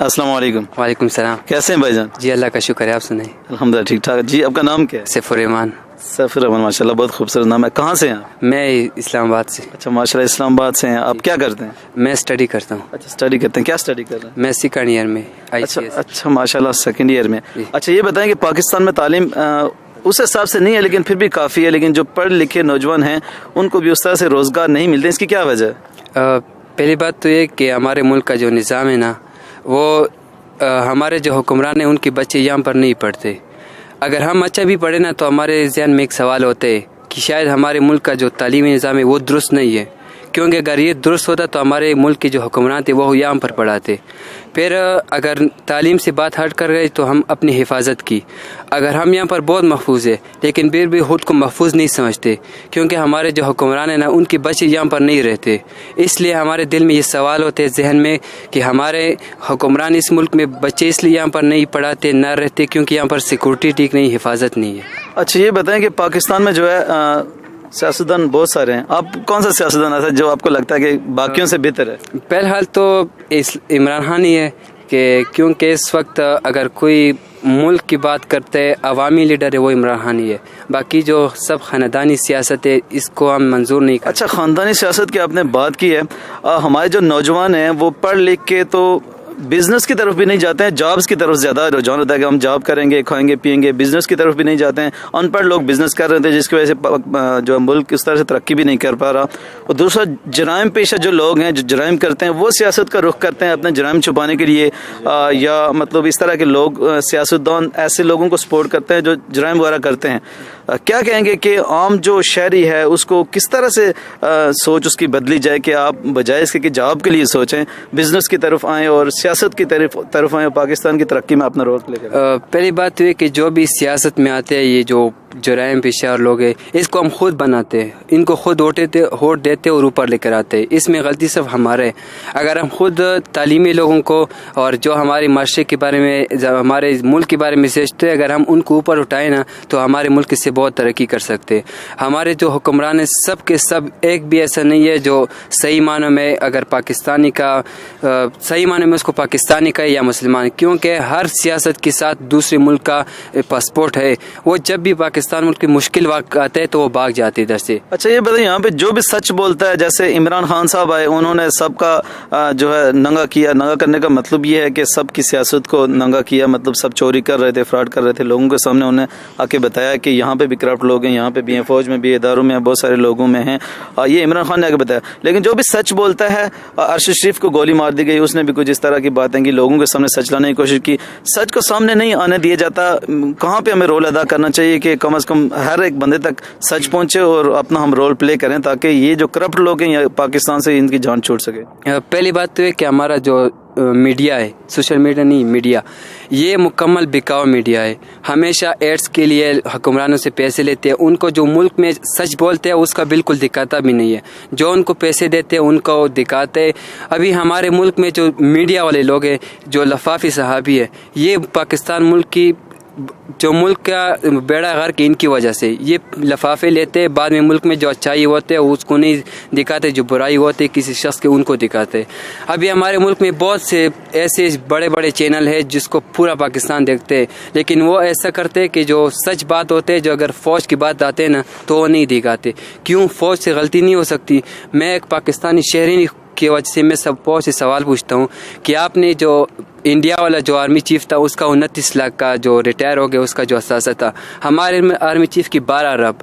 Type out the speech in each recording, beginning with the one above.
السلام علیکم. وعلیکم السلام. کیسے ہیں بھائی جان؟ جی اللہ کا شکر ہے, آپ سنائیں. الحمدللہ ٹھیک ٹھاک. جی آپ کا نام کیا ہے؟ سیف الرحمان. سیف الرحمان, ماشاء اللہ بہت خوبصورت نام ہے. کہاں سے ہیں آپ؟ میں اسلام آباد سے. اچھا ماشاء اللہ, اسلام آباد سے ہیں. آپ کیا کرتے ہیں؟ میں اسٹڈی کرتا ہوں. اچھا اسٹڈی کرتے ہیں, کیا اسٹڈی کر رہے ہیں؟ میں سیکنڈ ایئر میں. اچھا ماشاء اللہ سیکنڈ ایئر میں. اچھا یہ بتائیں کہ پاکستان میں تعلیم اس حساب سے نہیں ہے لیکن پھر بھی کافی ہے, لیکن جو پڑھ لکھے نوجوان ہیں ان کو بھی اس طرح سے روزگار نہیں ملتے, اس کی کیا وجہ ہے؟ پہلی بات تو یہ کہ ہمارے ملک کا جو نظام ہے نا, وہ ہمارے جو حکمران ہیں ان کے بچے یہاں پر نہیں پڑھتے. اگر ہم اچھا بھی پڑھیں نا تو ہمارے ذہن میں ایک سوال ہوتا ہے کہ شاید ہمارے ملک کا جو تعلیمی نظام ہے وہ درست نہیں ہے, کیونکہ اگر یہ درست ہوتا تو ہمارے ملک کے جو حکمران تھے وہ یہاں پر پڑھاتے. پھر اگر تعلیم سے بات ہٹ کر گئے تو ہم اپنی حفاظت کی, اگر ہم یہاں پر بہت محفوظ ہے لیکن پھر بھی خود کو محفوظ نہیں سمجھتے, کیونکہ ہمارے جو حکمران ہیں نا ان کے بچے یہاں پر نہیں رہتے. اس لیے ہمارے دل میں یہ سوال ہوتے ہیں ذہن میں کہ ہمارے حکمران اس ملک میں بچے اس لیے یہاں پر نہیں پڑھاتے نہ رہتے کیونکہ یہاں پر سیکورٹی ٹھیک نہیں, حفاظت نہیں ہے. اچھا یہ بتائیں کہ پاکستان میں جو ہے سیاستدان بہت سارے ہیں, آپ کون سا سیاستدان ایسا جو آپ کو لگتا ہے کہ باقیوں سے بہتر ہے؟ بہرحال تو عمران خان ہی ہے, کہ کیونکہ اس وقت اگر کوئی ملک کی بات کرتے ہیں عوامی لیڈر ہے وہ عمران خان ہی ہے. باقی جو سب خاندانی سیاست ہے اس کو ہم منظور نہیں کرتے. اچھا خاندانی سیاست کی آپ نے بات کی ہے, ہمارے جو نوجوان ہیں وہ پڑھ لکھ کے تو بزنس کی طرف بھی نہیں جاتے ہیں, جابز کی طرف زیادہ رجحان ہوتا ہے کہ ہم جاب کریں گے, کھائیں گے پیئیں گے. بزنس کی طرف بھی نہیں جاتے ہیں. ان پڑھ لوگ بزنس کر رہے تھے جس کی وجہ سے جو ملک اس طرح سے ترقی بھی نہیں کر پا رہا. اور دوسرا جرائم پیشہ جو لوگ ہیں جو جرائم کرتے ہیں وہ سیاست کا رخ کرتے ہیں اپنے جرائم چھپانے کے لیے, یا مطلب اس طرح کے لوگ سیاستدان ایسے لوگوں کو سپورٹ کرتے ہیں جو جرائم وغیرہ کرتے ہیں. کیا کہیں گے کہ عام جو شہری ہے اس کو کس طرح سے سوچ اس کی بدلی جائے کہ آپ بجائے اس کے جاب کے لیے سوچیں, بزنس کی طرف آئیں اور سیاست کی طرف آئیں, پاکستان کی ترقی میں اپنا رول لے کر؟ پہلی بات تو یہ کہ جو بھی سیاست میں آتے ہیں یہ جو جرائم پیشہ اور لوگ ہیں اس کو ہم خود بناتے ہیں, ان کو خود ووٹ دیتے اور اوپر لے کر آتے ہیں. اس میں غلطی صرف ہمارے. اگر ہم خود تعلیمی لوگوں کو اور جو ہمارے معاشرے کے بارے میں ہمارے ملک کے بارے میں سوچتے ہیں اگر ہم ان کو اوپر اٹھائیں نا تو ہمارے ملک سے بہت ترقی کر سکتے. ہمارے جو حکمران ہیں سب کے سب ایک بھی ایسا نہیں ہے جو صحیح معنوں میں اگر پاکستانی کا صحیح معنوں میں اس کو پاکستانی کا یا مسلمان, کیونکہ ہر سیاست کے ساتھ دوسرے ملک کا پاسپورٹ ہے. وہ جب بھی پاکستان ملک کی مشکل وقت آتے ہیں تو وہ بھاگ جاتے ادھر سے. اچھا یہ بتائیں یہاں پہ جو بھی سچ بولتا ہے, جیسے عمران خان صاحب آئے انہوں نے سب کا جو ہے ننگا کیا. ننگا کرنے کا مطلب یہ ہے کہ سب کی سیاست کو ننگا کیا, مطلب سب چوری کر رہے تھے, فراڈ کر رہے تھے. لوگوں کے سامنے انہیں آ کے بتایا کہ یہاں پہ بھی کرپٹ لوگ ہیں, یہاں پہ بھی ہیں, فوج میں بھی, اداروں میں بہت سارے لوگوں میں ہیں. یہ عمران خان نے آ کے بتایا. لیکن جو بھی سچ بولتا ہے, ارشد شریف کو گولی مار دی گئی, اس نے بھی کچھ اس طرح کی باتیں کی, لوگوں کے سامنے سچ لانے کی کوشش کی. سچ کو سامنے نہیں آنے دیا جاتا. کہاں پہ ہمیں رول ادا کرنا چاہیے کہ کم از کم ہر ایک بندے تک سچ پہنچے اور اپنا ہم رول پلے کریں تاکہ یہ جو کرپٹ لوگ ہیں یا پاکستان سے ان کی جان چھوٹ سکے؟ پہلی بات تو یہ کہ ہمارا جو میڈیا ہے, سوشل میڈیا نہیں میڈیا, یہ مکمل بکاؤ میڈیا ہے. ہمیشہ ایڈس کے لیے حکمرانوں سے پیسے لیتے ہیں. ان کو جو ملک میں سچ بولتے ہیں اس کا بالکل دکھاتا بھی نہیں ہے. جو ان کو پیسے دیتے ہیں ان کو دکھاتے. ابھی ہمارے ملک میں جو میڈیا والے لوگ ہیں, جو لفافی صحافی ہے, یہ پاکستان ملک کی جو ملک کا بیڑا غرق ان کی وجہ سے یہ لفافے لیتے, بعد میں ملک میں جو اچھائی ہوتے ہیں اس کو نہیں دکھاتے, جو برائی ہوتے کسی شخص کے ان کو دکھاتے. ابھی ہمارے ملک میں بہت سے ایسے بڑے بڑے چینل ہیں جس کو پورا پاکستان دیکھتے ہیں, لیکن وہ ایسا کرتے کہ جو سچ بات ہوتے جو اگر فوج کی بات آتے نا تو وہ نہیں دکھاتے. کیوں؟ فوج سے غلطی نہیں ہو سکتی. میں ایک پاکستانی شہری کی وجہ سے میں سب فوج سے سوال پوچھتا ہوں کہ آپ نے جو انڈیا والا جو آرمی چیف تھا اس کا 29 لاکھ کا جو ریٹائر ہو گیا اس کا جو اثاثہ تھا, ہمارے آرمی چیف کی 12 ارب.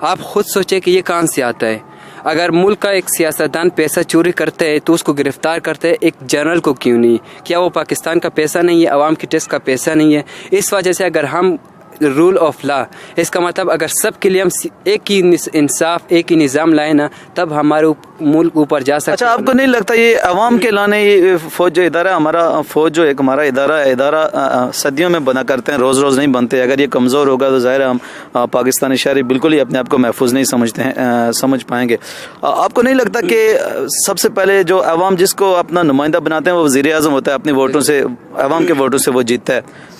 آپ خود سوچیں کہ یہ کہاں سے آتا ہے. اگر ملک کا ایک سیاستدان پیسہ چوری کرتے ہے تو اس کو گرفتار کرتے ہیں, ایک جنرل کو کیوں نہیں؟ کیا وہ پاکستان کا پیسہ نہیں ہے, عوام کی ٹیکس کا پیسہ نہیں ہے؟ اس وجہ سے اگر ہم رول آف لا, اس کا مطلب اگر سب کے لیے ہم ایک ہی انصاف ایک ہی نظام لائیں نا تب ہمارے ملک اوپر جا سکتا. اچھا آپ کو نہیں لگتا یہ عوام کے لانے, یہ فوج جو ادارہ ہمارا, فوج جو ایک ہمارا ادارہ صدیوں میں بنا کرتے ہیں, روز روز نہیں بنتے. اگر یہ کمزور ہوگا تو ظاہر ہے ہم پاکستانی شہری بالکل ہی اپنے آپ کو محفوظ نہیں سمجھ پائیں گے. آپ کو نہیں لگتا کہ سب سے پہلے جو عوام جس کو اپنا نمائندہ بناتے ہیں وہ وزیر اعظم ہوتا ہے, اپنے ووٹوں سے, عوام کے ووٹوں سے وہ جیتتا ہے.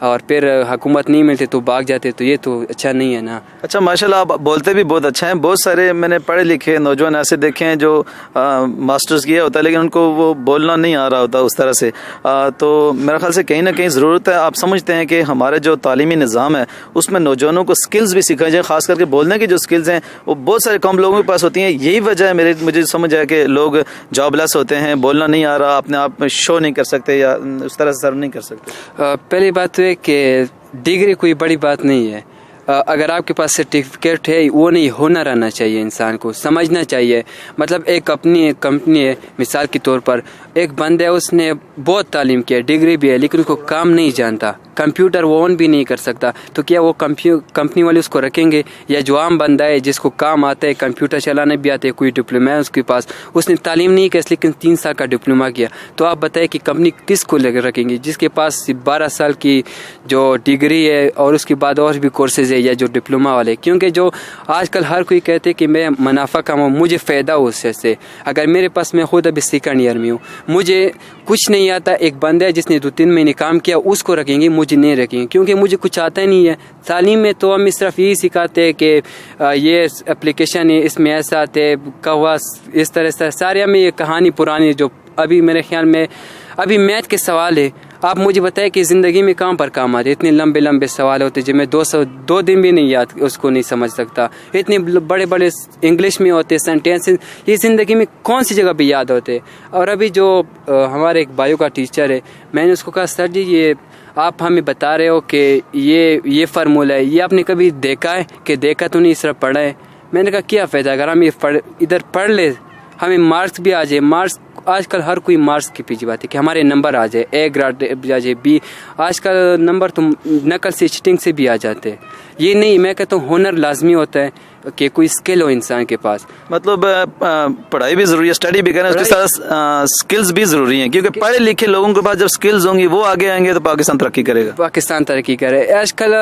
اور پھر حکومت نہیں ملتے تو بھاگ جاتے, تو یہ تو اچھا نہیں ہے نا. اچھا ماشاءاللہ, آپ بولتے بھی بہت اچھا ہیں. بہت سارے میں نے پڑھے لکھے نوجوان ایسے دیکھے ہیں جو ماسٹرز کیا ہوتا ہے لیکن ان کو وہ بولنا نہیں آ رہا ہوتا اس طرح سے. تو میرا خیال سے کہیں نہ کہیں ضرورت ہے. آپ سمجھتے ہیں کہ ہمارے جو تعلیمی نظام ہے اس میں نوجوانوں کو سکلز بھی سکھائی جائے, خاص کر کے بولنے کی جو سکلز ہیں وہ بہت سارے کم لوگوں کے پاس ہوتی ہیں. یہی وجہ ہے مجھے سمجھ آیا کہ لوگ جاب لیس ہوتے ہیں, بولنا نہیں آ رہا, اپنے آپ میں شو نہیں کر سکتے یا اس طرح سے سرو نہیں کر سکتے. پہلی بات تو ہے کہ ڈگری کوئی بڑی بات نہیں ہے. اگر آپ کے پاس سرٹیفکیٹ ہے وہ نہیں, ہنر آنا چاہیے انسان کو, سمجھنا چاہیے. مطلب ایک اپنی کمپنی ہے, مثال کے طور پر ایک بندہ ہے, اس نے بہت تعلیم کیا, ڈگری بھی ہے, لیکن اس کو کام نہیں جانتا, کمپیوٹر وہ آن بھی نہیں کر سکتا, تو کیا وہ کمپنی والے اس کو رکھیں گے؟ یا جو عام بندہ ہے جس کو کام آتا ہے, کمپیوٹر چلانے بھی آتے ہے, کوئی ڈپلوما ہے اس کے پاس, اس نے تعلیم نہیں کی لیکن 3 سال کا ڈپلوما کیا, تو آپ بتائیں کہ کمپنی کس کو رکھیں گی جس کے پاس 12 سال کی جو ڈگری ہے اور اس کے بعد اور بھی کورسز ہے یا جو ڈپلوما والے. کیونکہ جو آج کل ہر کوئی کہتے کہ میں منافع کماؤں, مجھے فائدہ ہو اس سے. اگر میرے پاس, میں خود ابھی 2nd ایئر میں ہوں, مجھے کچھ نہیں آتا, ایک بندہ ہے جس نے 2-3 مہینے کام کیا, اس کو رکھیں گے, مجھے نہیں رکھیں گے کیونکہ مجھے کچھ آتا ہی نہیں ہے. تعلیم میں تو ہم صرف یہی سکھاتے ہیں کہ یہ اپلیکیشن ہے, اس میں ایسا آتے کوا, اس طرح سے سارے ہمیں یہ کہانی پرانی جو ابھی میرے خیال میں ابھی میتھ کے سوال ہے. آپ مجھے بتائیں کہ زندگی میں کہاں پر کام آتے, اتنے لمبے لمبے سوال ہوتے جن میں 2 دن بھی نہیں یاد, اس کو نہیں سمجھ سکتا. اتنے بڑے بڑے انگلش میں ہوتے سینٹینس, یہ زندگی میں کون سی جگہ پہ یاد ہوتے. اور ابھی جو ہمارے ایک بایو کا ٹیچر ہے, میں نے اس کو کہا سر جی یہ آپ ہمیں بتا رہے ہو کہ یہ فارمولہ ہے, یہ آپ نے کبھی دیکھا ہے؟ کہ دیکھا تو نہیں, صرف پڑھا ہے. میں نے کہا کیا فائدہ اگر ہم یہ ادھر پڑھ لے, ہمیں مارکس بھی آ جائے. مارکس آج کل ہر کوئی مارکس کی پیچھے بات ہے کہ ہمارے نمبر آ جائے, A گریڈ آ جائے, B. آج کل نمبر تو نقل سے چیٹنگ سے بھی آ جاتے ہیں. یہ نہیں, میں کہتا ہوں ہنر لازمی ہوتا ہے کہ کوئی اسکل ہو انسان کے پاس. مطلب پڑھائی بھی ضروری ہے, اسٹڈی بھی کریں, اس کے ساتھ اسکلز بھی ضروری ہیں, کیونکہ پڑھے لکھے لوگوں کے پاس جب اسکلز ہوں گی وہ آگے آئیں گے تو پاکستان ترقی کرے گا. پاکستان ترقی کرے. آج کل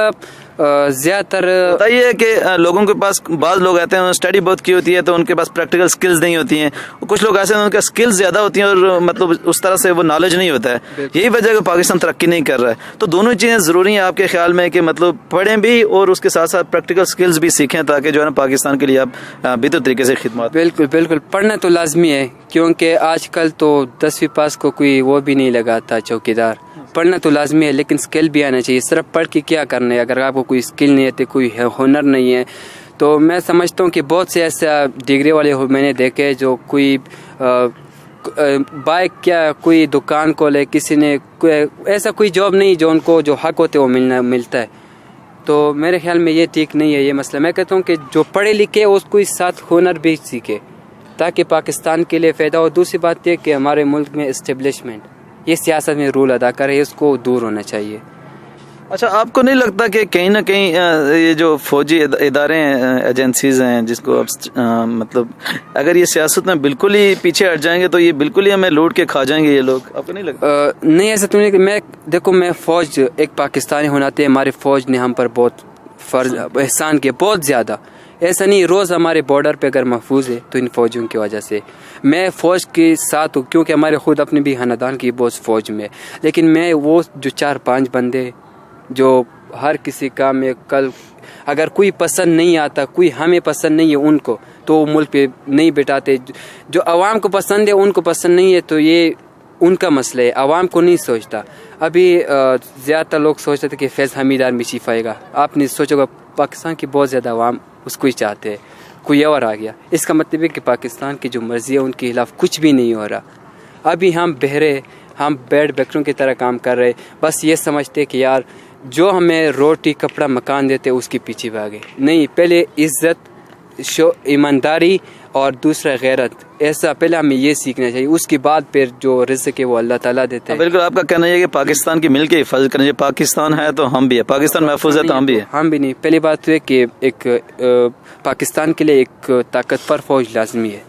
زیادہ تر بتائیے کہ لوگوں کے پاس, بعض لوگ آتے ہیں اسٹڈی بہت کی ہوتی ہے تو ان کے پاس پریکٹیکل اسکلز نہیں ہوتی ہیں, کچھ لوگ ایسے ہیں ان کے اسکلز زیادہ ہوتی ہیں اور مطلب اس طرح سے وہ نالج نہیں ہوتا ہے. یہی وجہ ہے کہ پاکستان ترقی نہیں کر رہا ہے. تو دونوں چیزیں ضروری ہیں آپ کے خیال میں کہ مطلب پڑھیں بھی اور اس کے ساتھ ساتھ پریکٹیکل اسکلز بھی سیکھیں تاکہ جو ہے نا پاکستان کے لیے آپ بہتر طریقے سے خدمات. بالکل بالکل, پڑھنا تو لازمی ہے کیونکہ آج کل تو 10ویں پاس کو کوئی وہ بھی نہیں لگاتا چوکیدار. پڑھنا تو لازمی ہے لیکن اسکل بھی آنا چاہیے. صرف پڑھ کے کیا کرنا ہے اگر آپ کو کوئی اسکل نہیں ہے, کوئی ہنر نہیں ہے. تو میں سمجھتا ہوں کہ بہت سے ایسا ڈگری والے میں نے دیکھے جو کوئی بائک کیا کوئی دکان کو لے, کسی نے ایسا کوئی جاب نہیں جو ان کو جو حق ہوتے وہ ملتا ہے. تو میرے خیال میں یہ ٹھیک نہیں ہے یہ مسئلہ. میں کہتا ہوں کہ جو پڑھے لکھے اس کو ساتھ ہنر بھی سیکھے تاکہ پاکستان کے لیے فائدہ ہو. دوسری بات یہ کہ ہمارے ملک میں اسٹیبلشمنٹ, یہ سیاست میں رول ادا کرے, اس کو دور ہونا چاہیے. اچھا, آپ کو نہیں لگتا کہ کہیں نہ کہیں یہ جو فوجی ادارے ہیں, ایجنسیز ہیں, جس کو مطلب اگر یہ سیاست میں بالکل ہی پیچھے ہٹ جائیں گے تو یہ بالکل ہی ہمیں لوٹ کے کھا جائیں گے یہ لوگ, آپ کو نہیں لگتا؟ نہیں ایسا تو نہیں کہ میں دیکھو, میں فوج ایک پاکستانی ہونا, ہماری فوج نے ہم پر بہت فرض احسان کیا, بہت زیادہ. ایسا نہیں, روز ہمارے بارڈر پہ اگر محفوظ ہے تو ان فوجوں کی وجہ سے. میں فوج کے ساتھ ہوں کیونکہ ہمارے خود اپنے بھی خاندان کی بہت فوج میں, لیکن میں وہ جو 4-5 بندے جو ہر کسی کام میں کل اگر کوئی پسند نہیں آتا, کوئی ہمیں پسند نہیں ہے ان کو, تو ملک پہ نہیں بٹھاتے. جو عوام کو پسند ہے ان کو پسند نہیں ہے تو یہ ان کا مسئلہ ہے, عوام کو نہیں سوچتا. ابھی زیادہ تر لوگ سوچتے تھے کہ فیض حمیدار میں چیف آئے گا, آپ نے سوچا گا پاکستان کی بہت زیادہ عوام اس کو ہی چاہتے ہیں, کوئی اور آ گیا. اس کا مطلب ہے کہ پاکستان کی جو مرضی ہے ان کے خلاف کچھ بھی نہیں ہو رہا. ابھی ہم بہرے, ہم بیڈ بکروں کی طرح کام کر رہے, بس یہ سمجھتے کہ یار جو ہمیں روٹی کپڑا مکان دیتے اس کے پیچھے بھاگے. نہیں, پہلے عزت, ایمانداری اور دوسرا غیرت, ایسا پہلے ہمیں یہ سیکھنا چاہیے. اس کے بعد پھر جو رزق ہے وہ اللہ تعالیٰ دیتے ہیں. بالکل, آپ کا کہنا یہ کہ پاکستان کی مل کے حفاظت کریں. پاکستان ہے تو ہم بھی ہے, پاکستان محفوظ ہے تو ہم بھی ہے. ہم بھی نہیں. پہلی بات تو ہے کہ ایک پاکستان کے لیے ایک طاقتور فوج لازمی ہے.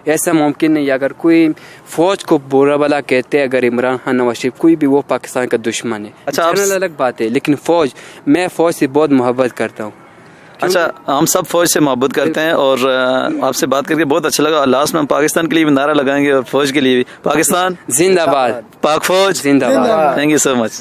ایسا ممکن نہیں اگر کوئی فوج کو برا بلا کہتے, اگر عمران خان, نواز شریف, کوئی بھی, وہ پاکستان کا دشمن ہے. اچھا, الگ بات ہے, لیکن فوج, میں فوج سے بہت محبت کرتا ہوں. اچھا, ہم سب فوج سے محبت کرتے ہیں اور آپ سے بات کر کے بہت اچھا لگا. لاسٹ میں ہم پاکستان کے لیے بھی نعرہ لگائیں گے اور فوج کے لیے بھی. پاکستان زندہ باد, پاک فوج زندہ باد. Thank you so much.